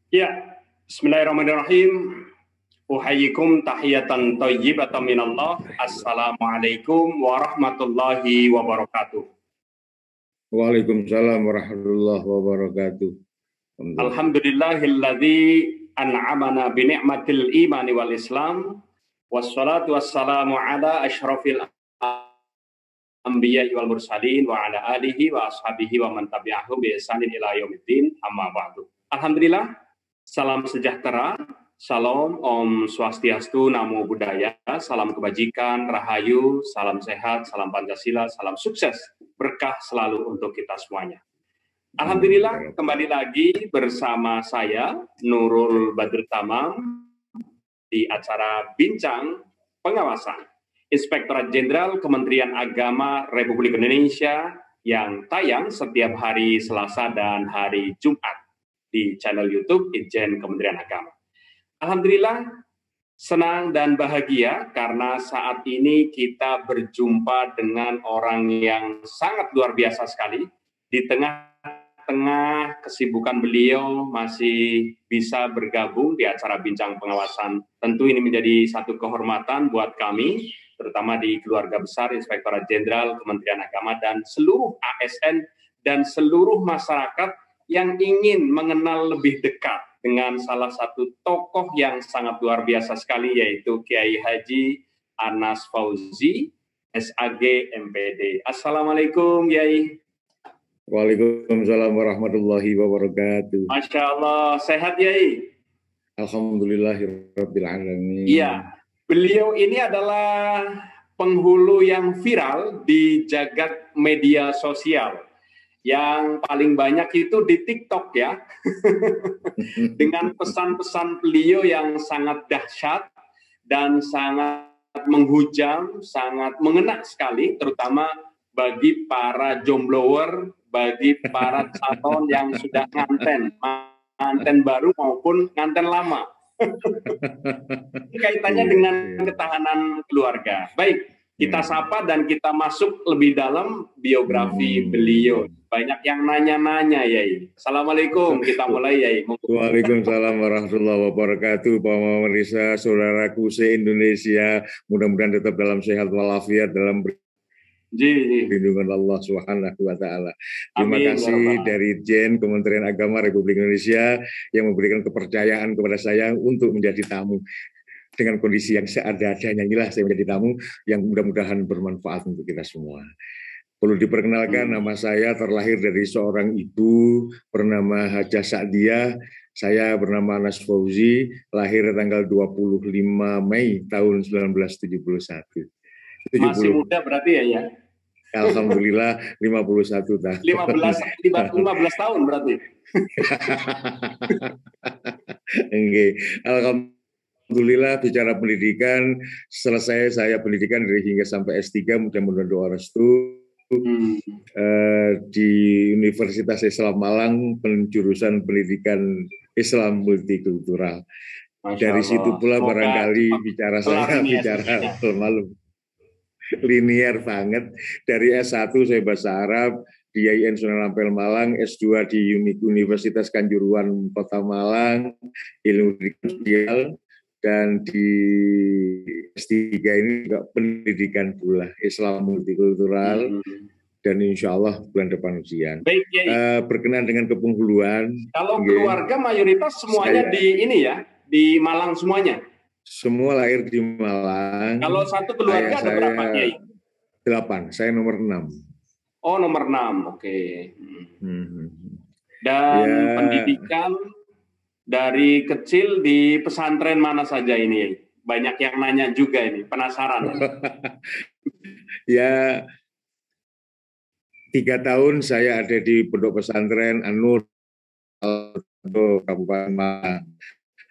Ya, Bismillahirrahmanirrahim. Uhayyikum tahiyatan thayyibatan minallah. Assalamualaikum warahmatullahi wabarakatuh. Waalaikumsalam warahmatullahi wabarakatuh. Alhamdulillahilladzi an'amana bi ni'matil imani wal islam. Wassalatu wassalamu ala asyrafil anbiya'i wal mursalin wa ala alihi wa ashabihi wa man tabi'ahum bi ihsanin ila yaumiddin. Amma ba'du. Alhamdulillah, salam sejahtera. Salam, Om Swastiastu, Namo Buddhaya, salam kebajikan, rahayu, salam sehat, salam Pancasila, salam sukses, berkah selalu untuk kita semuanya. Alhamdulillah, kembali lagi bersama saya, Nurul Badrut Tamam, di acara Bincang Pengawasan Inspektorat Jenderal Kementerian Agama Republik Indonesia yang tayang setiap hari Selasa dan hari Jumat di channel YouTube Itjen Kementerian Agama. Alhamdulillah, senang dan bahagia karena saat ini kita berjumpa dengan orang yang sangat luar biasa sekali. Di tengah-tengah kesibukan beliau masih bisa bergabung di acara Bincang Pengawasan. Tentu ini menjadi satu kehormatan buat kami, terutama di keluarga besar Inspektorat Jenderal Kementerian Agama dan seluruh ASN dan seluruh masyarakat yang ingin mengenal lebih dekat dengan salah satu tokoh yang sangat luar biasa sekali, yaitu Kiai Haji Anas Fauzi, SAG MPD. Assalamualaikum, Kiai. Waalaikumsalam warahmatullahi wabarakatuh. Masya Allah, sehat, Kiai? Alhamdulillahirabbil alamin. Iya, beliau ini adalah penghulu yang viral di jagat media sosial. Yang paling banyak itu di TikTok ya, dengan pesan-pesan beliau yang sangat dahsyat dan sangat menghujam, sangat mengena sekali, terutama bagi para jomblower, bagi para calon yang sudah nganten baru maupun nganten lama. Kaitannya dengan ketahanan keluarga. Baik, kita sapa dan kita masuk lebih dalam biografi beliau. Banyak yang nanya-nanya, Yai. Assalamualaikum, kita mulai, Yai. Waalaikumsalam warahmatullahi wabarakatuh. Pak Muhammad Risa, saudaraku se-Indonesia, mudah-mudahan tetap dalam sehat walafiat, dalam perlindungan Allah Subhanahu wa Ta'ala. Terima kasih dari Jen Kementerian Agama Republik Indonesia yang memberikan kepercayaan kepada saya untuk menjadi tamu. Dengan kondisi yang seadanya, inilah saya menjadi tamu yang mudah-mudahan bermanfaat untuk kita semua. Perlu diperkenalkan, nama saya terlahir dari seorang ibu bernama Hajah Sa'diyah. Saya bernama Anas Fauzi, lahir tanggal 25 Mei tahun 1971. Masih muda berarti ya? Alhamdulillah 51 tahun. 15 tahun berarti. Alhamdulillah, bicara pendidikan, selesai saya pendidikan dari hingga sampai S3, mudah-mudahan doa restu. Di Universitas Islam Malang, penjurusan pendidikan Islam multikultural. Dari situ pula barangkali bicara malu linear banget. Dari S1 saya bahasa Arab di IAIN Sunan Ampel Malang, S2 di Universitas Kanjuruhan Kota Malang, ilmu sosial, dan di S3 ini juga pendidikan pula Islam multikultural, dan insya Allah bulan depan ujian. Baik, berkenan dengan kepenghuluan. Kalau keluarga mayoritas semuanya di ini ya, di Malang semuanya? Semua lahir di Malang. Kalau satu keluarga ada berapa, Kiai? 8, saya nomor 6. Oh, nomor 6, oke. Dan pendidikan dari kecil di pesantren mana saja ini? Banyak yang nanya juga ini, penasaran. Ya, 3 tahun saya ada di pondok pesantren An-Nur, Kabupaten Malang.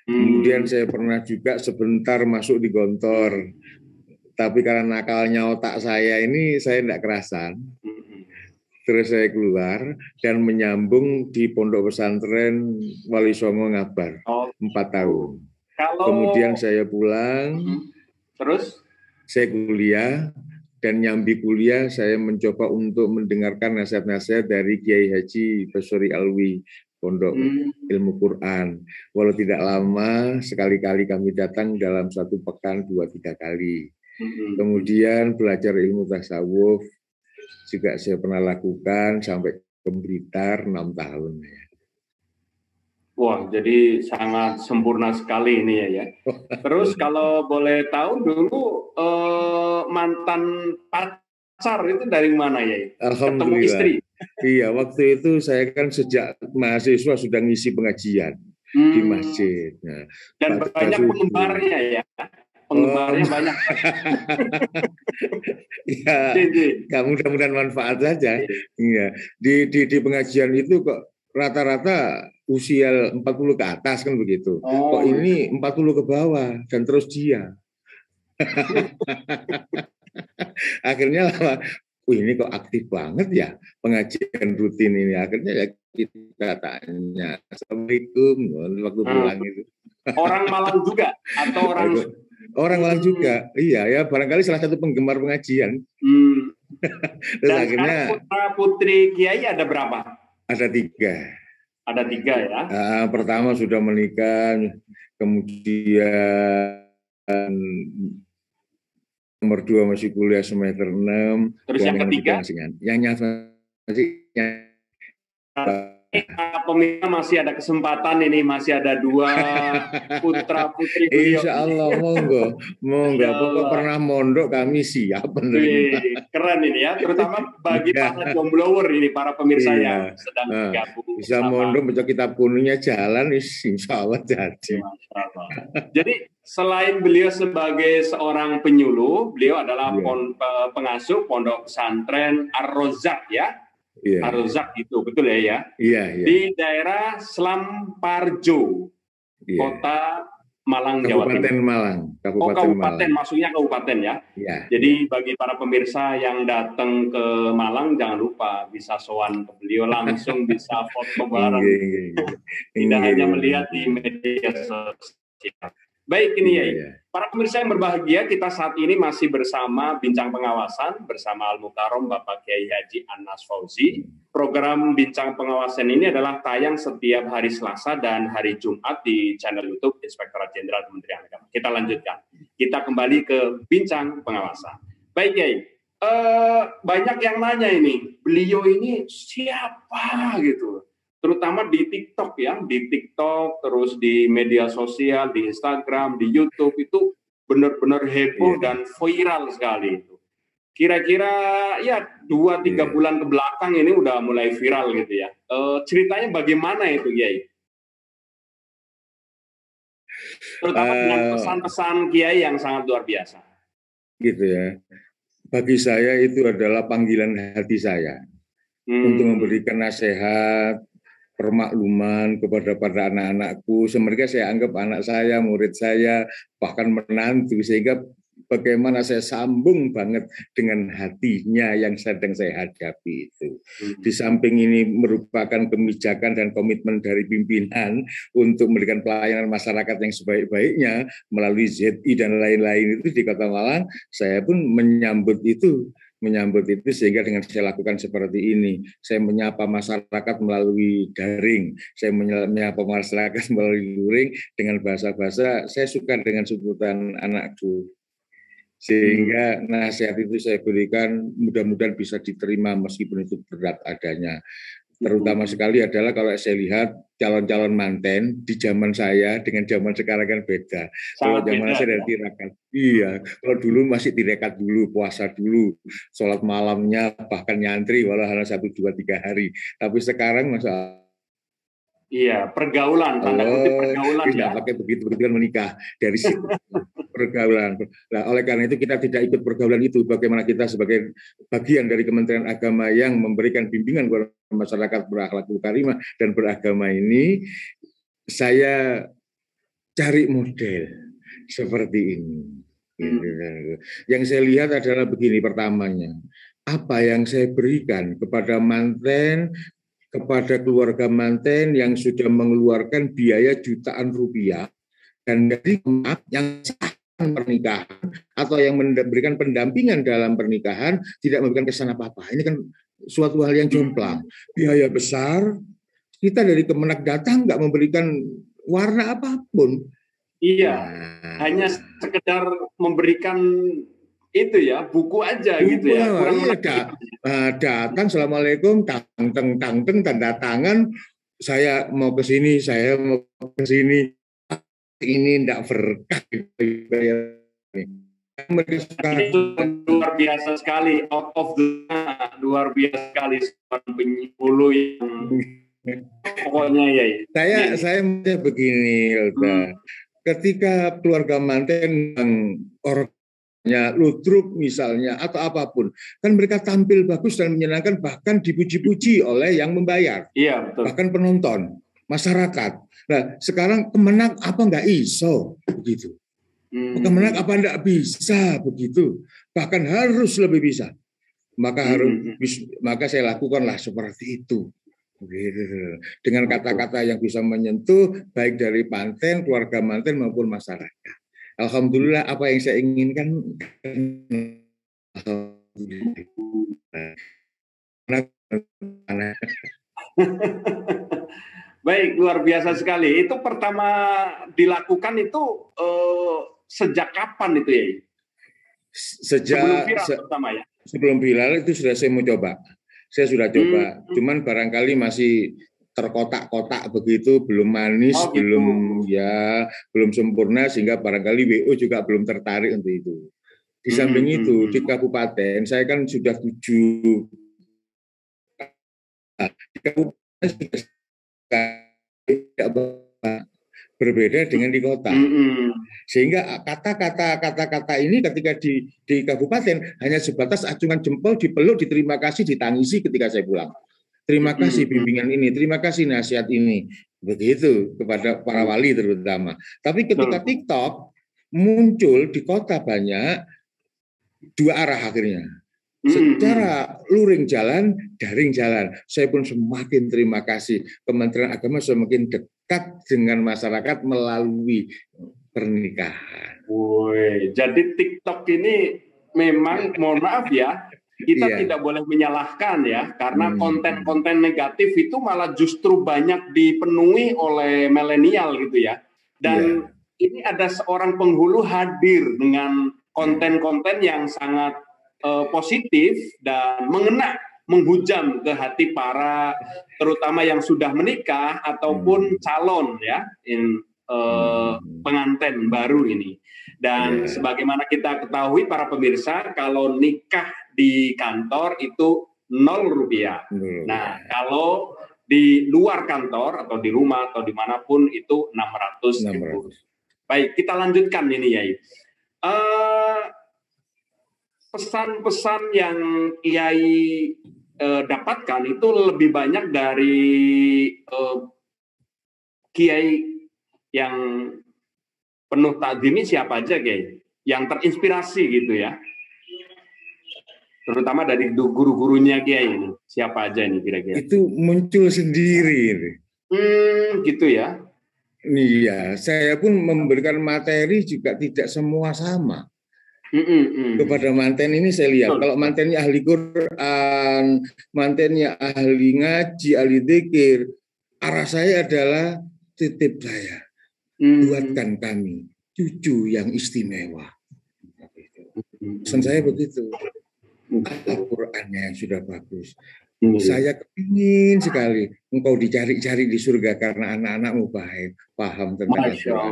Kemudian saya pernah juga sebentar masuk di Gontor, tapi karena nakalnya otak saya ini saya tidak kerasan. Terus saya keluar dan menyambung di pondok pesantren Wali Songo Ngabar 4 tahun. Kemudian saya pulang, terus saya kuliah, dan nyambi kuliah saya mencoba untuk mendengarkan nasihat-nasihat dari Kiai Haji Basori Alwi pondok ilmu Quran. Walau tidak lama, sekali-kali kami datang dalam 1 pekan 2-3 kali. Kemudian belajar ilmu tasawuf juga saya pernah lakukan sampai ke Blitar 6 tahun. Wah, jadi sangat sempurna sekali ini ya. Terus kalau boleh tahu dulu mantan pacar itu dari mana ya? Alhamdulillah. Ketemu istri. Iya, waktu itu saya kan sejak mahasiswa sudah ngisi pengajian di masjid. Nah, dan banyak penggemarnya ya. Penggemarnya banyak. Ya, mudah-mudahan manfaat saja. Iya. Di pengajian itu kok rata-rata usia 40 ke atas kan begitu. Kok ini 40 ke bawah dan terus dia. Akhirnya ini kok aktif banget ya pengajian rutin ini. Akhirnya ya kita tanya, Assalamualaikum waktu pulang itu. Orang Malang juga atau orang Malang juga. Iya ya, barangkali salah satu penggemar pengajian. Terus dan akhirnya putra putri Kiai ada berapa? Ada 3. Ada 3 ya. Pertama sudah menikah, kemudian nomor 2 masih kuliah semester 6. Terus yang ketiga? Pemirsa masih ada kesempatan ini, masih ada 2 putra putri beliau. Insya Allah, monggo. Pokok pernah mondok kami siap menerima. Keren ini ya, terutama bagi para jomblower ini, para pemirsa yang sedang bergabung. Bisa mondok baca kitab kuningnya jalan, insya Allah jadi. Jadi selain beliau sebagai seorang penyuluh, beliau adalah pengasuh pondok pesantren Ar-Rozak ya. Ar-Rozak itu betul ya? Iya. Di daerah Slamparjo, Kota Malang, Jawa Timur. Kabupaten Malang. Kabupaten, maksudnya kabupaten ya. Jadi bagi para pemirsa yang datang ke Malang, jangan lupa bisa sowan ke beliau langsung, bisa foto bareng. Tidak hanya melihat di media sosial. Baik ini ya, para pemirsa yang berbahagia, kita saat ini masih bersama Bincang Pengawasan bersama Al-Mukarram Bapak Kiai Haji Anas Fauzi. Program Bincang Pengawasan ini adalah tayang setiap hari Selasa dan hari Jumat di channel YouTube Inspektorat Jenderal Kementerian Agama. Kita lanjutkan. Kita kembali ke Bincang Pengawasan. Baik Kiai, banyak yang nanya ini, beliau ini siapa gitu? Terutama di TikTok ya, di TikTok, terus di media sosial, di Instagram, di YouTube itu benar-benar heboh dan viral sekali itu. Kira-kira ya 2-3 bulan ke belakang ini udah mulai viral gitu ya. Ceritanya bagaimana itu, Kiai? Terutama dengan pesan-pesan Kiai yang sangat luar biasa. Gitu ya. Bagi saya itu adalah panggilan hati saya untuk memberikan nasihat, permakluman kepada anak-anakku. Semerga saya anggap anak saya, murid saya, bahkan menantu, sehingga bagaimana saya sambung banget dengan hatinya yang sedang saya hadapi itu. Di samping ini merupakan kebijakan dan komitmen dari pimpinan untuk memberikan pelayanan masyarakat yang sebaik-baiknya melalui ZI dan lain-lain itu di Kota Malang, saya pun menyambut itu sehingga dengan saya lakukan seperti ini. Saya menyapa masyarakat melalui daring, saya menyapa masyarakat melalui luring dengan bahasa-bahasa saya suka dengan sebutan anakku. Sehingga nasihat itu saya berikan mudah-mudahan bisa diterima meskipun itu berat adanya. Terutama sekali adalah kalau saya lihat calon-calon manten di zaman saya dengan zaman sekarang kan beda. Kalau zaman saya dari tirakat, kalau dulu masih tirakat dulu, puasa dulu, sholat malamnya bahkan nyantri walau hanya 1, 2, 3 hari. Tapi sekarang masa pergaulan, tanda kutip pergaulan tidak pakai begitu menikah dari situ. Pergaulan. Nah, oleh karena itu kita tidak ikut pergaulan itu. Bagaimana kita sebagai bagian dari Kementerian Agama yang memberikan bimbingan kepada masyarakat berakhlak karimah dan beragama ini, saya cari model seperti ini. Yang saya lihat adalah begini, pertamanya, apa yang saya berikan kepada manten, kepada keluarga manten yang sudah mengeluarkan biaya jutaan rupiah dan dari yang pernikahan atau yang memberikan pendampingan dalam pernikahan tidak memberikan kesan apa-apa. Ini kan suatu hal yang jomplang. Biaya besar, Kita dari Kemenak datang nggak memberikan warna apapun. Iya, hanya sekedar memberikan itu ya, buku aja buku, gitu ya. Kurang iya, datang, Assalamualaikum, tang teng, tanda tangan, saya mau ke sini, ini enggak berkah. Itu luar biasa sekali, out of the luar biasa sekali penyuluh yang pokoknya ya. Saya begini, ketika keluarga manten yang orangnya ludruk misalnya atau apapun, kan mereka tampil bagus dan menyenangkan, bahkan dipuji-puji oleh yang membayar, iya, betul. Bahkan penonton, masyarakat. Nah, sekarang Kemenak apa nggak iso begitu? Kemenak apa nggak bisa begitu? Bahkan harus lebih bisa. Maka saya lakukanlah seperti itu. Dengan kata-kata yang bisa menyentuh baik dari manten, keluarga manten maupun masyarakat. Alhamdulillah apa yang saya inginkan. Baik, luar biasa sekali. Itu pertama dilakukan itu sejak kapan itu ya? Sejak sebelum viral pertama ya. Sebelum viral itu sudah saya mau coba. Saya sudah coba, cuman barangkali masih terkotak-kotak begitu, belum manis, belum sempurna, sehingga barangkali WO juga belum tertarik untuk itu. Di samping itu di kabupaten saya kan sudah 7 di kabupaten berbeda dengan di kota. Sehingga kata-kata ini ketika di kabupaten hanya sebatas acungan jempol, dipeluk, diterima kasih, ditangisi ketika saya pulang. Terima kasih bimbingan ini, terima kasih nasihat ini. Begitu kepada para wali terutama. Tapi ketika TikTok muncul di kota banyak, dua arah akhirnya. Secara luring jalan, daring jalan. Saya pun semakin terima kasih. Kementerian Agama semakin dekat dengan masyarakat melalui pernikahan. Woi, jadi TikTok ini memang, mohon maaf ya, kita tidak boleh menyalahkan ya, karena konten-konten negatif itu malah justru banyak dipenuhi oleh milenial gitu ya. Dan ini ada seorang penghulu hadir dengan konten-konten yang sangat positif dan menghujam ke hati para terutama yang sudah menikah ataupun calon ya, pengantin baru ini. Dan sebagaimana kita ketahui para pemirsa, kalau nikah di kantor itu 0 rupiah. Nah, kalau di luar kantor atau di rumah atau dimanapun itu 600.000. Baik, kita lanjutkan ini Yai. Pesan-pesan yang Kiai dapatkan itu lebih banyak dari Kiai yang penuh takzimi siapa aja Kiai? Yang terinspirasi gitu ya. Terutama dari guru-gurunya Kiai ini. Siapa aja ini kira-kira? Itu muncul sendiri. Gitu ya. Iya, saya pun memberikan materi juga tidak semua sama. Kepada manten ini saya lihat, kalau mantennya ahli Quran, mantennya ahli ngaji, ahli dzikir, arah saya adalah titip saya, buatkan kami cucu yang istimewa. Pesan saya begitu. Al-Qurannya yang sudah bagus. Saya kepingin sekali engkau dicari-cari di surga karena anak-anakmu paham tentang Al-Quran.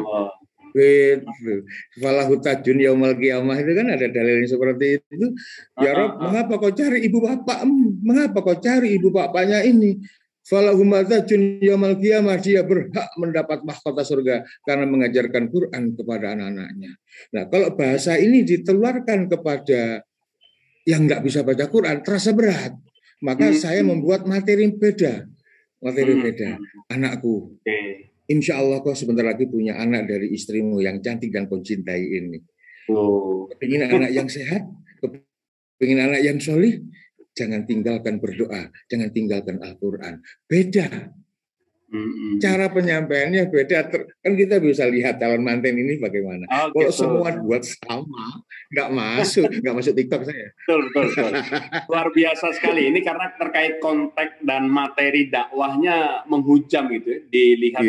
Falahu tajun yaumal qiyamah itu kan ada dalilnya seperti itu. Ya Rob, mengapa kau cari ibu bapak? Mengapa kau cari ibu bapaknya ini? Falahu tajun yaumal qiyamah, dia berhak mendapat mahkota surga karena mengajarkan Quran kepada anak-anaknya. Nah, kalau bahasa ini diteluarkan kepada yang nggak bisa baca Quran, terasa berat. Maka saya membuat materi beda. Anakku, insya Allah kau sebentar lagi punya anak dari istrimu yang cantik dan kau cintai ini. Kepingin anak yang sehat, kepingin anak yang solih, jangan tinggalkan berdoa, jangan tinggalkan Al-Quran. Beda. Cara penyampaiannya beda. Kan kita bisa lihat calon manten ini bagaimana. Kalau semua buat sama, nggak masuk TikTok saya. Betul. Luar biasa sekali. Ini karena terkait konteks dan materi dakwahnya menghujam gitu, dilihat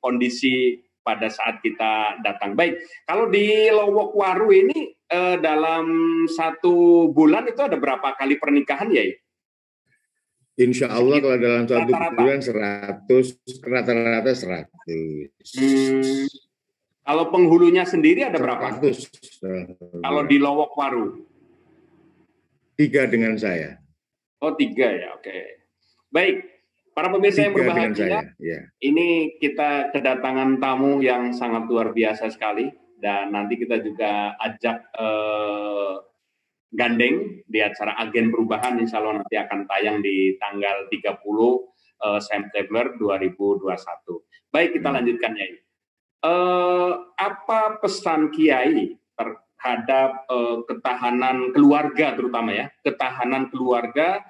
kondisi pada saat kita datang. Baik, kalau di Lowokwaru ini dalam 1 bulan itu ada berapa kali pernikahan ya? Insya Allah kalau dalam 1 bulan 100, rata-rata 100. Kalau penghulunya sendiri ada berapa? 100. Kalau di Lowokwaru? 3 dengan saya. Oh 3 ya, oke. Baik, para pemirsa yang berbahagia, ini kita kedatangan tamu yang sangat luar biasa sekali. Dan nanti kita juga ajak gandeng di acara Agen Perubahan, insya Allah nanti akan tayang di tanggal 30 September 2021. Baik, kita lanjutkan Yai. Apa pesan Kiai terhadap ketahanan keluarga terutama ya, ketahanan keluarga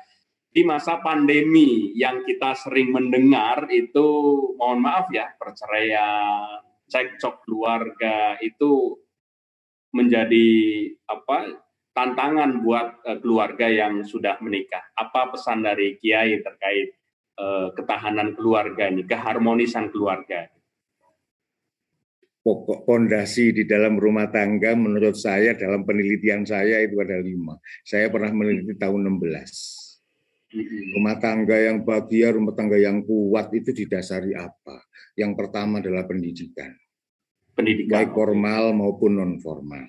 di masa pandemi yang kita sering mendengar itu, mohon maaf ya, perceraian, cekcok keluarga itu menjadi tantangan buat keluarga yang sudah menikah. Apa pesan dari Kiai terkait ketahanan keluarga ini, keharmonisan keluarga? Pokok pondasi di dalam rumah tangga menurut saya, dalam penelitian saya itu ada 5. Saya pernah meneliti tahun 16. Rumah tangga yang bahagia, rumah tangga yang kuat itu didasari apa? Yang pertama adalah pendidikan. Baik formal maupun non formal.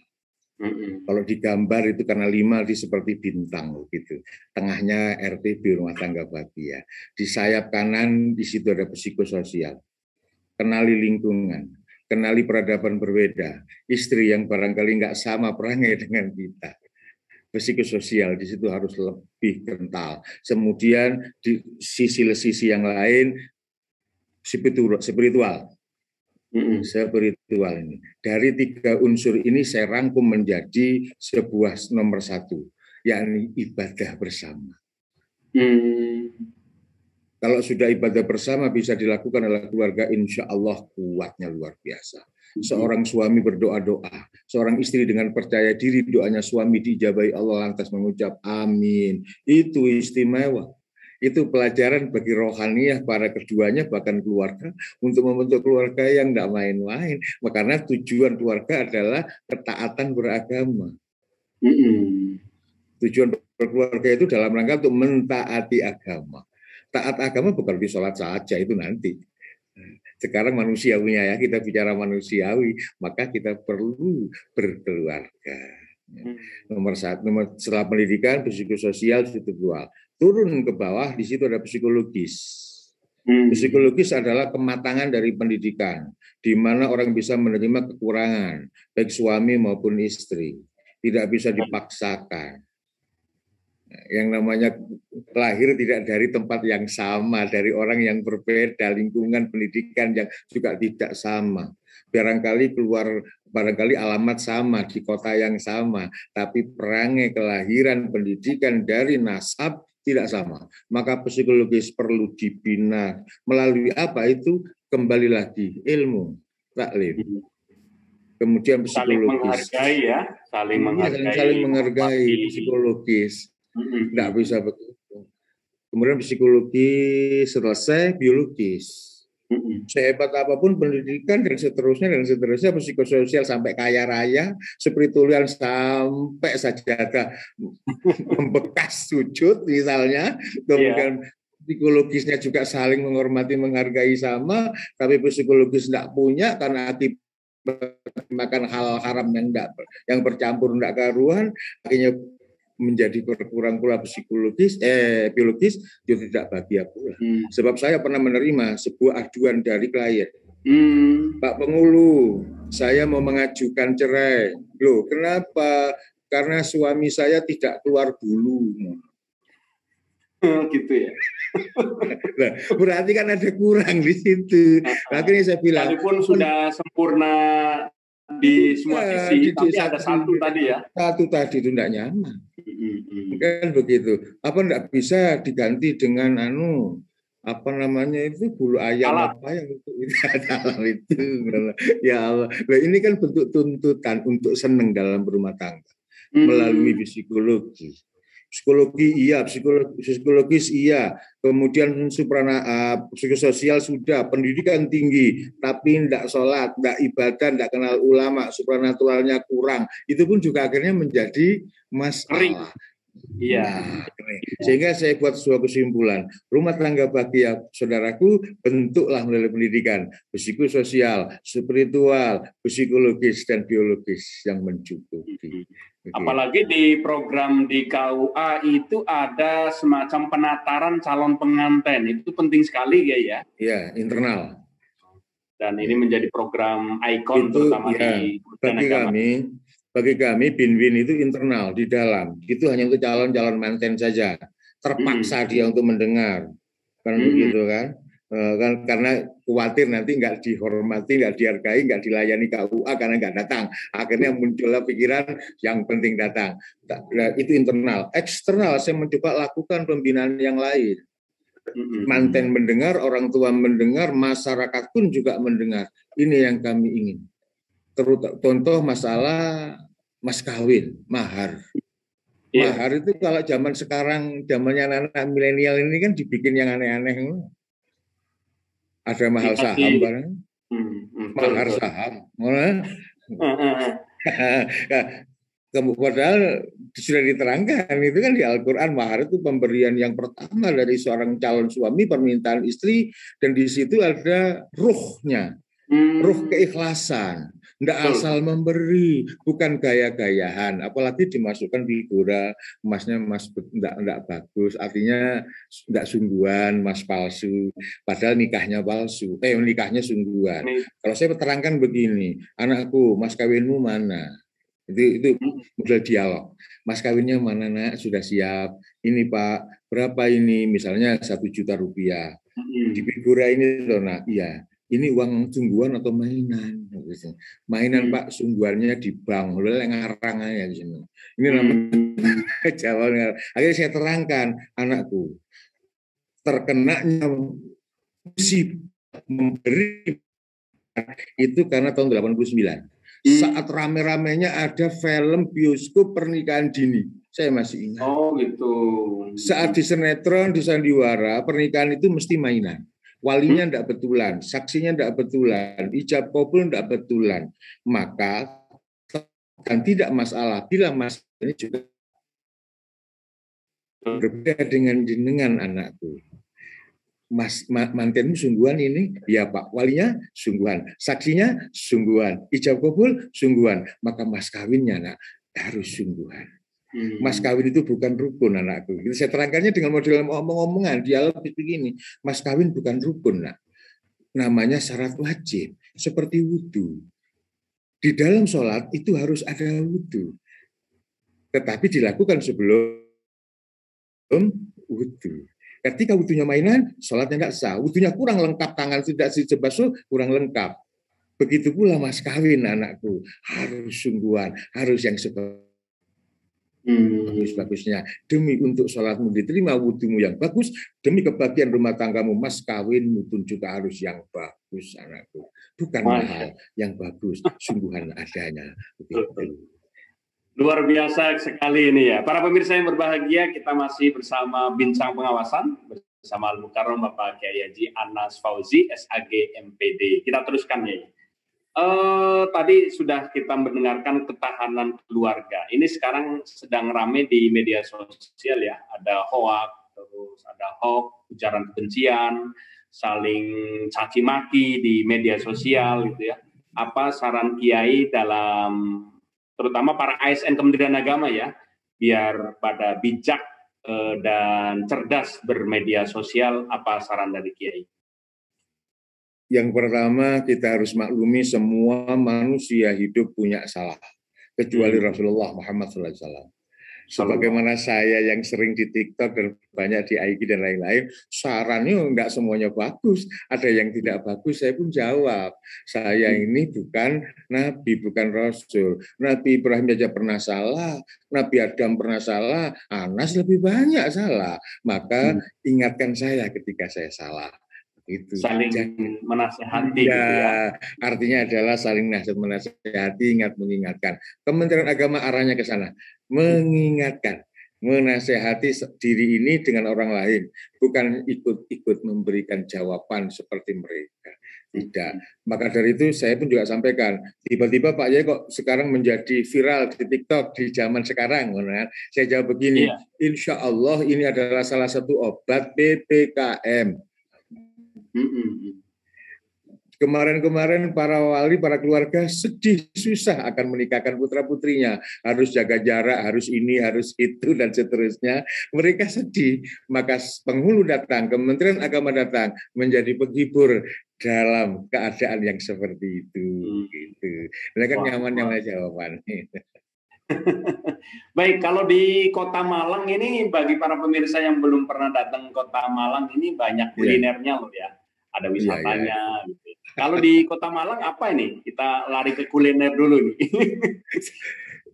Kalau digambar itu karena 5 itu seperti bintang gitu. Tengahnya RTB, rumah tangga bahagia. Di sayap kanan di situ ada psikososial. Kenali lingkungan, kenali peradaban berbeda. Istri yang barangkali nggak sama perangai dengan kita. Psikososial di situ harus lebih kental. Kemudian di sisi yang lain spiritual. Spiritual ini. Dari 3 unsur ini saya rangkum menjadi sebuah nomor 1, yakni ibadah bersama. Kalau sudah ibadah bersama bisa dilakukan oleh keluarga, insya Allah kuatnya luar biasa. Seorang suami berdoa-doa, seorang istri dengan percaya diri doanya suami diijabahi Allah lantas mengucap amin. Itu istimewa. Itu pelajaran bagi rohaniyah para keduanya, bahkan keluarga, untuk membentuk keluarga yang tidak main-main. Karena tujuan keluarga adalah ketaatan beragama. Tujuan berkeluarga itu dalam rangka untuk mentaati agama. Taat agama bukan di sholat saja, itu nanti. Sekarang manusiawinya ya, kita bicara manusiawi, maka kita perlu berkeluarga. Nomor 1, setelah pendidikan, psikososial, spiritual. Turun ke bawah, di situ ada psikologis. Psikologis adalah kematangan dari pendidikan, di mana orang bisa menerima kekurangan, baik suami maupun istri. Tidak bisa dipaksakan. Yang namanya lahir tidak dari tempat yang sama, dari orang yang berbeda, lingkungan pendidikan yang juga tidak sama. Barangkali alamat sama, di kota yang sama, tapi perangai kelahiran pendidikan dari nasab tidak sama. Maka psikologis perlu dibina. Melalui apa itu? Kembali lagi, ilmu, taklim. Kemudian psikologis. Saling menghargai ya, saling menghargai psikologis. Nggak bisa begitu. Kemudian psikologis selesai, biologis. Sehebat apapun pendidikan dan seterusnya psikososial sampai kaya raya, spiritual sampai sajadah membekas sujud misalnya, kemudian psikologisnya juga saling menghormati, menghargai sama, tapi psikologis tidak punya karena akibat makan hal haram yang bercampur tidak karuan, akhirnya menjadi berkurang pula biologis juga tidak bahagia pula. Sebab saya pernah menerima sebuah aduan dari klien. Pak Pengulu, saya mau mengajukan cerai. Loh, kenapa? Karena suami saya tidak keluar bulu. Gitu ya. Nah, berarti kan ada kurang di situ. Akhirnya saya bilang, walaupun sudah sempurna di semua sisi, tapi ada satu tadi ya. Satu tadi itu tidak nyaman. Kan begitu. Apa tidak bisa diganti dengan apa namanya itu bulu ayam Alat. apa yang itu dalam itu. Ya Allah. Nah, ini kan bentuk tuntutan untuk senang dalam berumah tangga melalui psikologi. Psikologi iya, psikologis iya, kemudian psikososial sudah, pendidikan tinggi, tapi tidak sholat, tidak ibadah, tidak kenal ulama, supranaturalnya kurang, itu pun juga akhirnya menjadi masalah. Iya. Nah, sehingga saya buat sebuah kesimpulan, rumah tangga bahagia saudaraku bentuklah melalui pendidikan, psikososial, spiritual, psikologis dan biologis yang mencukupi. Apalagi di program di KUA itu ada semacam penataran calon pengantin, itu penting sekali ya. Iya, internal. Dan ini menjadi program ikon itu, terutama ya, di bagi kami BINWIN itu internal di dalam. Itu hanya untuk calon-calon manten saja. Terpaksa dia untuk mendengar. Kan begitu kan? Karena khawatir nanti nggak dihormati, nggak dihargai, nggak dilayani KUA karena nggak datang. Akhirnya muncullah pikiran yang penting datang. Itu internal. Eksternal saya mencoba lakukan pembinaan yang lain. Manten mendengar, orang tua mendengar, masyarakat pun juga mendengar. Ini yang kami ingin. Contoh masalah mas kawin, mahar. Yeah. Mahar itu kalau zaman sekarang, zamannya anak-anak milenial ini kan dibikin yang aneh-aneh. Ada mahal saham, mahar saham. Padahal sudah diterangkan itu kan di Al-Quran, mahar itu pemberian yang pertama dari seorang calon suami, permintaan istri, dan di situ ada ruhnya, ruh keikhlasan. Tidak asal memberi, bukan gaya-gayahan, apalagi dimasukkan figura emasnya mas tidak bagus, artinya tidak sungguhan, mas palsu, padahal nikahnya palsu, nikahnya sungguhan. Kalau saya terangkan begini, anakku, mas kawinmu mana? Itu model dialog. Mas kawinnya mana nak? Sudah siap. Ini Pak, berapa ini? Misalnya 1 juta rupiah. Di figura ini loh nak, iya. Ini uang sungguhan atau mainan? Mainan Pak, sungguhannya di bank. Udah ngarang aja di sini. Ini namanya Jawa. Akhirnya saya terangkan, anakku, terkenanya musibah memberi itu karena tahun 89. Saat rame-ramenya ada film bioskop pernikahan dini. Saya masih ingat. Oh gitu. Saat di sinetron, di sandiwara, pernikahan itu mesti mainan. Walinya tidak betulan, saksinya tidak betulan, ijab kabul tidak betulan. Maka kan tidak masalah bila mas ini juga berbeda dengan anakku. Mas mantenmu sungguhan ini, ya Pak. Walinya sungguhan, saksinya sungguhan, ijab kabul sungguhan. Maka mas kawinnya nak harus sungguhan. Mas kawin itu bukan rukun anakku. Saya terangkannya dengan model omong-omongan, dialog begini. Mas kawin bukan rukun nak. Namanya syarat wajib, seperti wudhu. Di dalam sholat itu harus ada wudhu. Tetapi dilakukan sebelum wudhu. Ketika wudhunya mainan, sholatnya tidak sah. Wudhunya kurang lengkap, tangan tidak basuh, kurang lengkap. Begitu pula mas kawin anakku. Harus sungguhan, harus yang seperti bagus-bagusnya. Demi untuk sholatmu diterima, wudhumu yang bagus, demi kebahagiaan rumah tanggamu, mas kawinmu pun juga harus yang bagus anakku. Bukan mahal, yang bagus, sungguhan adanya. Begitu. Luar biasa sekali ini ya. Para pemirsa yang berbahagia, kita masih bersama Bincang Pengawasan bersama Al-Mukarram Bapak Kiai Haji Anas Fauzi, SAG MPD. Kita teruskan ya. Tadi sudah kita mendengarkan ketahanan keluarga. Ini sekarang sedang ramai di media sosial ya. Ada hoax, terus ada hoax, ujaran kebencian, saling caci maki di media sosial gitu ya. Apa saran Kiai dalam terutama para ASN Kementerian Agama ya, biar pada bijak dan cerdas bermedia sosial, apa saran dari Kiai? Yang pertama, kita harus maklumi semua manusia hidup punya salah, kecuali Rasulullah Muhammad SAW. Sebagaimana saya yang sering di TikTok dan banyak di IG dan lain-lain, sarannya enggak semuanya bagus. Ada yang tidak bagus, saya pun jawab. Saya ini bukan Nabi, bukan Rasul. Nabi Ibrahim saja pernah salah, Nabi Adam pernah salah, Anas lebih banyak salah. Maka ingatkan saya ketika saya salah. Itu saling menasehati ya, gitu ya. Artinya adalah saling nasihat menasehati, ingat mengingatkan. Kementerian Agama arahnya ke sana, mengingatkan, menasehati diri ini dengan orang lain, bukan ikut-ikut memberikan jawaban seperti mereka. Tidak. Maka dari itu saya pun juga sampaikan, tiba-tiba Pak Yai kok sekarang menjadi viral di TikTok di zaman sekarang. Saya jawab begini, Insya Allah ini adalah salah satu obat PPKM. Kemarin-kemarin para wali, para keluarga sedih, susah akan menikahkan putra-putrinya. Harus jaga jarak, harus ini, harus itu, dan seterusnya. Mereka sedih. Maka penghulu datang, Kementerian Agama datang, menjadi penghibur dalam keadaan yang seperti itu. Gitu. Mereka nyaman-nyaman jawabannya. Baik, kalau di Kota Malang ini, bagi para pemirsa yang belum pernah datang ke Kota Malang, ini banyak kulinernya loh ya. Ada wisatanya. Gitu. Kalau di Kota Malang apa ini? Kita lari ke kuliner dulu nih.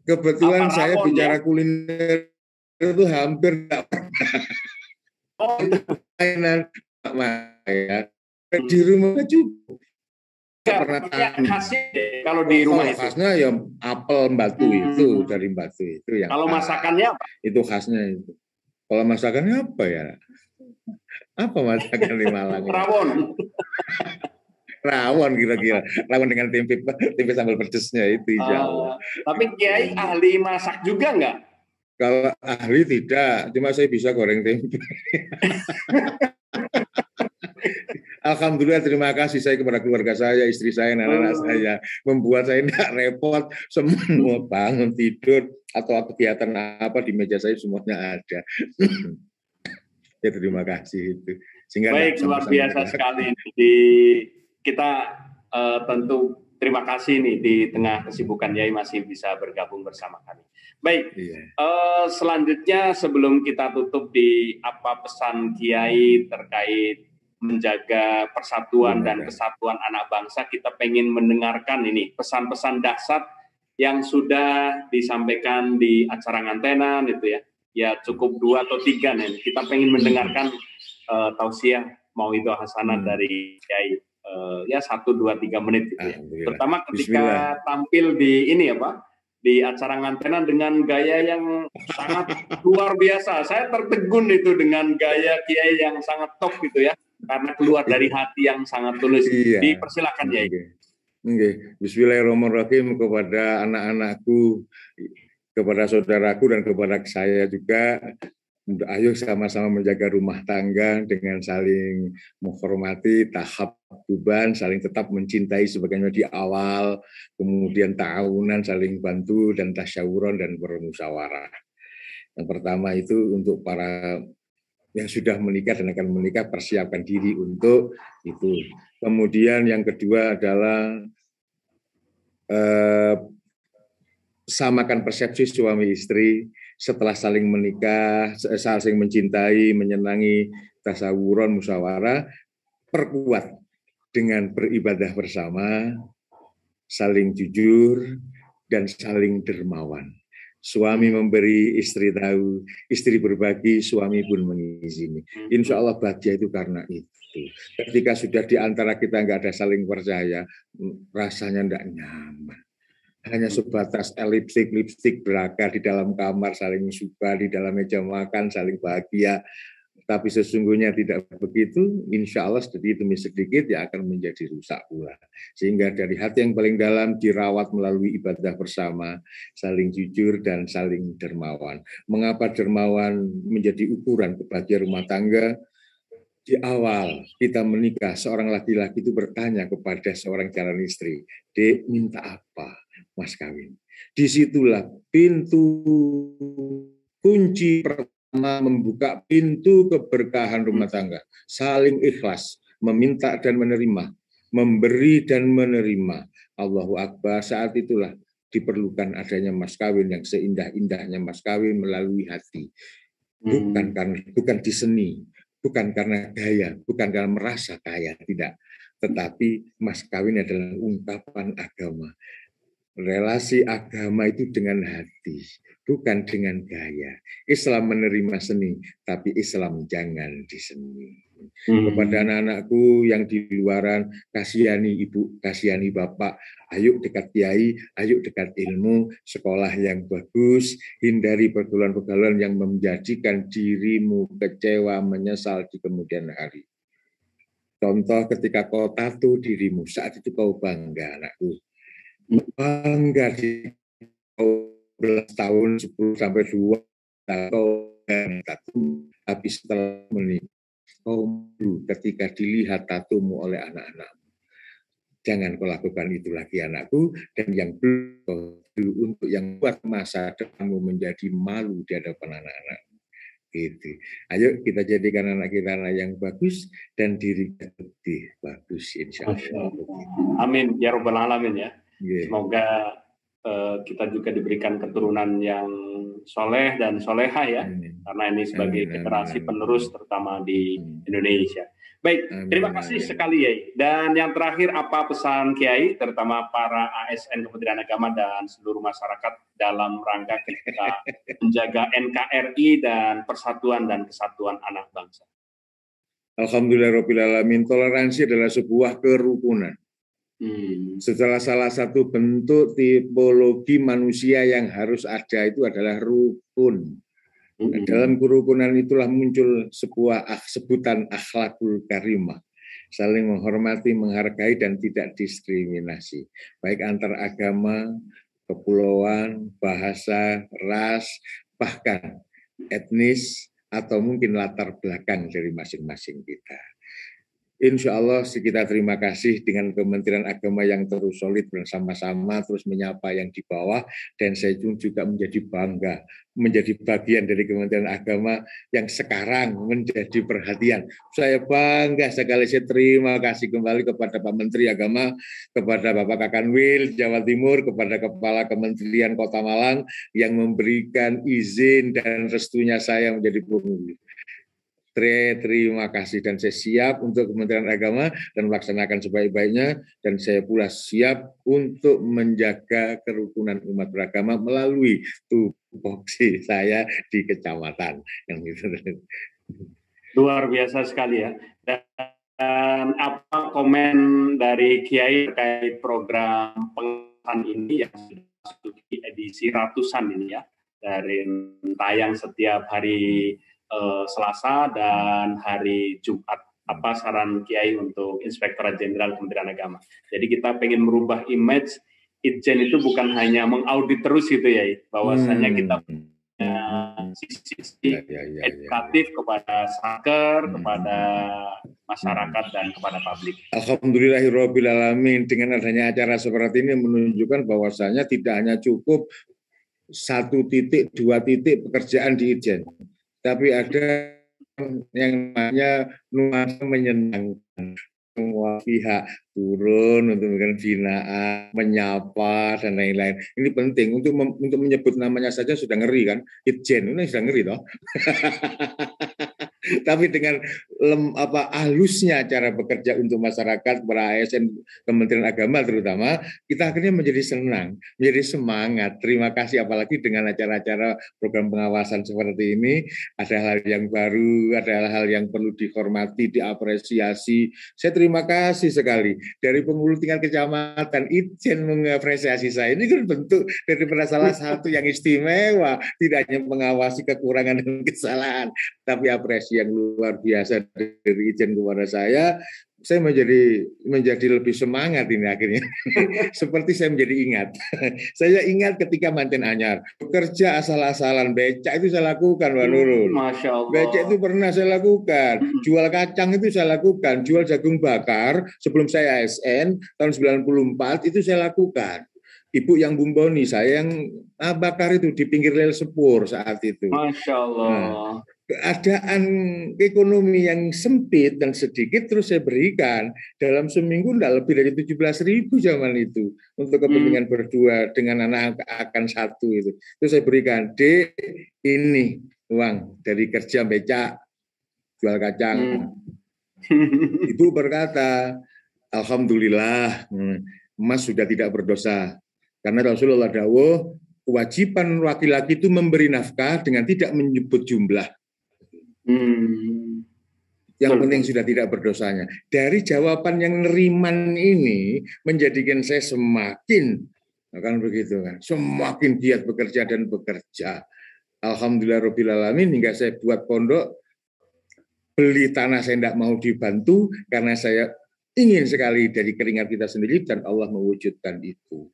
Kebetulan saya bicara kuliner itu hampir tidak pernah. Mainan ya. Di rumah cukup. Khasnya kalau di rumah itu. Khasnya ya apel batu itu, dari batu itu yang. Kalau masakannya apa? Itu khasnya itu. Kalau masakannya apa ya? Apa masakan di Malang? Rawon. Rawon kira-kira. Rawon dengan tempe sambal pedesnya itu, insya Allah. Tapi Kiai ahli masak juga nggak? Kalau ahli tidak, cuma saya bisa goreng tempe. Alhamdulillah, terima kasih saya kepada keluarga saya, istri saya, anak-anak saya, membuat saya tidak repot, semua bangun tidur atau kegiatan apa di meja saya semuanya ada. Ya, terima kasih itu. Sehingga baik, luar biasa sekali. Kita tentu terima kasih nih di tengah kesibukan Yai masih bisa bergabung bersama kami. Baik, selanjutnya sebelum kita tutup, di apa pesan Kiai terkait menjaga persatuan dan kesatuan anak bangsa, kita pengen mendengarkan ini pesan-pesan dahsyat yang sudah disampaikan di acara ngantenan itu ya. Ya cukup 2 atau 3 nih. Kita pengen mendengarkan tausiah mau itu hasanah dari Kiai. Ya 1, 2, 3 menit gitu ya. Terutama ketika tampil di ini apa? Di acara ngantenan dengan gaya yang sangat luar biasa. Saya tertegun itu dengan gaya Kiai yang sangat top gitu ya. Karena keluar dari hati yang sangat tulus. Dipersilakan ya. Bismillahirrahmanirrahim kepada anak-anakku, kepada saudaraku dan kepada saya juga. Ayo sama-sama menjaga rumah tangga dengan saling menghormati, tahap beban, saling tetap mencintai sebagaimana di awal, kemudian ta'awunan, saling bantu dan tasyawuran dan bermusyawarah. Yang pertama itu untuk para yang sudah menikah dan akan menikah, persiapkan diri untuk itu. Kemudian yang kedua adalah samakan persepsi suami istri setelah saling menikah, saling mencintai, menyenangi, tasawuron, musyawarah, perkuat dengan beribadah bersama, saling jujur, dan saling dermawan. Suami memberi, istri tahu, istri berbagi, suami pun mengizini. Insya Allah bahagia itu karena itu. Ketika sudah di antara kita nggak ada saling percaya, rasanya nggak nyaman. Hanya sebatas lipstik belaka di dalam kamar, saling suka, di dalam meja makan, saling bahagia. Tapi sesungguhnya tidak begitu, insya Allah sedikit demi sedikit ya akan menjadi rusak pula. Sehingga dari hati yang paling dalam dirawat melalui ibadah bersama, saling jujur dan saling dermawan. Mengapa dermawan menjadi ukuran kebahagiaan rumah tangga? Di awal kita menikah, seorang laki-laki itu bertanya kepada seorang calon istri, "Dek, minta apa, Mas kawin?" Disitulah pintu kunci membuka pintu keberkahan rumah tangga, saling ikhlas, meminta dan menerima, memberi dan menerima. Allahu Akbar, saat itulah diperlukan adanya mas kawin yang seindah-indahnya mas kawin melalui hati. Bukan di seni, bukan karena gaya, bukan karena merasa kaya, tidak. Tetapi mas kawin adalah ungkapan agama. Relasi agama itu dengan hati, bukan dengan gaya. Islam menerima seni, tapi Islam jangan diseni. Kepada anak-anakku yang di luaran, kasihani ibu, kasihani bapak, ayo dekat kiai, ayo dekat ilmu, sekolah yang bagus, hindari pergaulan-pergaulan yang menjadikan dirimu kecewa, menyesal di kemudian hari. Contoh ketika kau tato dirimu, saat itu kau bangga, anakku. Bangga di 12 tahun, 10 sampai 2 tahun, tapi setelah menikah, kau malu ketika dilihat tatumu oleh anak-anakmu. Jangan kau lakukan itu lagi, anakku, dan yang belum untuk yang buat masa depanmu menjadi malu di hadapan anak-anakmu. Gitu. Ayo kita jadikan anak kita anak yang bagus dan diri kita lebih bagus, insya Allah. Amin ya Rabbal Alamin ya. Semoga kita juga diberikan keturunan yang soleh dan soleha ya, karena ini sebagai generasi penerus terutama di Indonesia. Baik, terima kasih sekali Yai. Dan yang terakhir, apa pesan Kiai, terutama para ASN Kementerian Agama dan seluruh masyarakat dalam rangka kita menjaga NKRI dan persatuan dan kesatuan anak bangsa? Alhamdulillahirrahmanirrahim. Toleransi adalah sebuah kerukunan. Setelah salah satu bentuk tipologi manusia yang harus ada itu adalah rukun. Dalam kerukunan itulah muncul sebuah sebutan akhlakul karimah, saling menghormati, menghargai, dan tidak diskriminasi, baik antar agama, kepulauan, bahasa, ras, bahkan etnis, atau mungkin latar belakang dari masing-masing kita. Insya Allah kita terima kasih dengan Kementerian Agama yang terus solid bersama-sama, terus menyapa yang di bawah, dan saya juga menjadi bangga, menjadi bagian dari Kementerian Agama yang sekarang menjadi perhatian. Saya bangga sekali, saya terima kasih kembali kepada Pak Menteri Agama, kepada Bapak Kakanwil Jawa Timur, kepada Kepala Kementerian Kota Malang yang memberikan izin dan restunya saya menjadi pengurus. Terima kasih, dan saya siap untuk Kementerian Agama dan melaksanakan sebaik-baiknya, dan saya pula siap untuk menjaga kerukunan umat beragama melalui tupoksi saya di kecamatan. Luar biasa sekali ya. Dan apa komen dari Kiai terkait program pengawasan ini yang sudah masuk di edisi ratusan ini ya, dari tayang setiap hari Selasa dan hari Jumat. Apa saran Kiai untuk Inspektorat Jenderal Kementerian Agama? Jadi kita pengen merubah image Itjen itu bukan hanya mengaudit terus gitu ya, bahwasanya kita punya sisi edukatif kepada saker, kepada masyarakat dan kepada publik. Alhamdulillahirrahmanirrahim. Dengan adanya acara seperti ini menunjukkan bahwasanya tidak hanya cukup 1 titik, 2 titik pekerjaan di Itjen, tapi ada yang namanya nuansa menyenangkan. Semua pihak turun untuk memberikan binaan, menyapa, dan lain-lain. Ini penting untuk menyebut namanya saja sudah ngeri kan? Itjen ini sudah ngeri toh. Tapi dengan halusnya cara bekerja untuk masyarakat, para ASN Kementerian Agama terutama, kita akhirnya menjadi senang, menjadi semangat. Terima kasih, apalagi dengan acara-acara program pengawasan seperti ini, ada hal yang baru, ada hal yang perlu dihormati, diapresiasi. Saya terima kasih sekali dari pengurus tingkat kecamatan Itjen mengapresiasi saya. Ini kan bentuk daripada salah satu yang istimewa, tidak hanya mengawasi kekurangan dan kesalahan, tapi apresiasi yang luar biasa dari Itjen kepada saya menjadi lebih semangat ini akhirnya. Seperti saya menjadi ingat. Saya ingat ketika Manten Anyar, bekerja asal-asalan, becak itu saya lakukan, Pak Nurul. Masya Allah. Becak itu pernah saya lakukan. Jual kacang itu saya lakukan. Jual jagung bakar sebelum saya ASN tahun 94 itu saya lakukan. Ibu yang bumboni, saya yang bakar itu di pinggir rel sepur saat itu. Masya Allah. keadaan ekonomi yang sempit dan sedikit terus saya berikan dalam seminggu tidak lebih dari 17.000 zaman itu untuk kepentingan berdua dengan anak akan satu itu. Terus saya berikan, Dek, ini uang dari kerja becak jual kacang. Ibu berkata, alhamdulillah, Mas sudah tidak berdosa. Karena Rasulullah dawuh, kewajiban laki-laki itu memberi nafkah dengan tidak menyebut jumlah. Yang penting sudah tidak berdosanya. Dari jawaban yang neriman ini menjadikan saya semakin, kan begitu kan, semakin giat bekerja dan bekerja. Alhamdulillah Rabbil Alamin, hingga saya buat pondok, beli tanah saya tidak mau dibantu karena saya ingin sekali dari keringat kita sendiri dan Allah mewujudkan itu.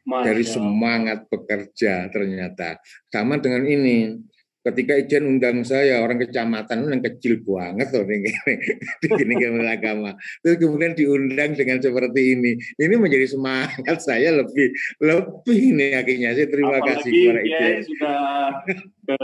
Dari semangat bekerja ternyata. Sama dengan ini. Ketika Ijen undang saya, orang kecamatan yang kecil banget loh di agama. Terus kemudian diundang dengan seperti ini. Ini menjadi semangat saya lebih ini akhirnya. Saya terima kasih kepada Ijen. Sudah ke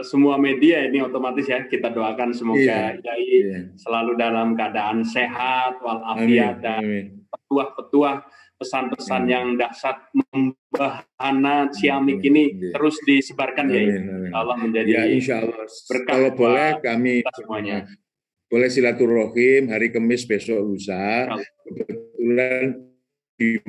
semua media ini otomatis ya, kita doakan semoga Kiai selalu dalam keadaan sehat walafiat dan petuah-petuah pesan-pesan yang dahsyat membahana ciamik ini terus disebarkan ya. Allah menjadi insya Allah berkah. Kalau boleh kami semuanya boleh silaturahim hari Kamis besok lusa. Kebetulan di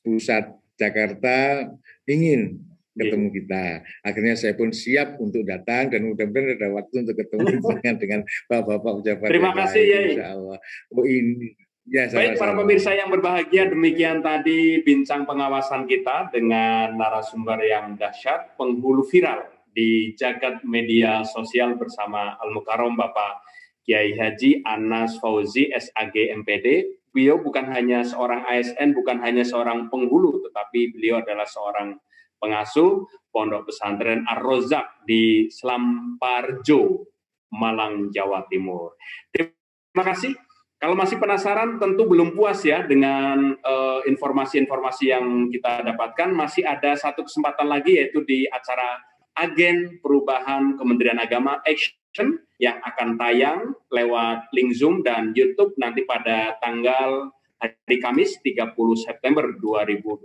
Pusat Jakarta ingin ketemu kita. Akhirnya saya pun siap untuk datang dan mudah-mudahan ada waktu untuk ketemu dengan Bapak-bapak pejabat. Terima kasih ya. Insya Allah. Ini. Ya, baik para pemirsa yang berbahagia, demikian tadi bincang pengawasan kita dengan narasumber yang dahsyat, penghulu viral di jagat media sosial bersama Al-Mukarram Bapak Kiai Haji Anas Fauzi SAG MPD. Beliau bukan hanya seorang ASN, bukan hanya seorang penghulu, tetapi beliau adalah seorang pengasuh Pondok Pesantren Ar-Rozak di Slamparjo, Malang, Jawa Timur. Terima kasih. Kalau masih penasaran, tentu belum puas ya dengan informasi-informasi yang kita dapatkan. Masih ada satu kesempatan lagi, yaitu di acara Agen Perubahan Kementerian Agama Action yang akan tayang lewat link Zoom dan YouTube nanti pada tanggal hari Kamis 30 September 2021.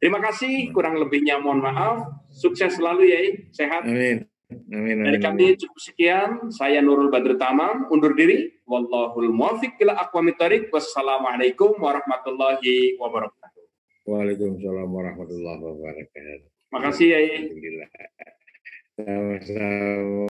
Terima kasih, kurang lebihnya mohon maaf. Sukses selalu ya, sehat. Amin. Amin, dari kami cukup sekian. Saya Nurul Badrul Tamam undur diri. Wallahul muwaffiq ila aqwamit thoriq. Wassalamualaikum warahmatullahi wabarakatuh. Waalaikumsalam warahmatullahi wabarakatuh. Makasih ya. Alhamdulillah. Sama-sama.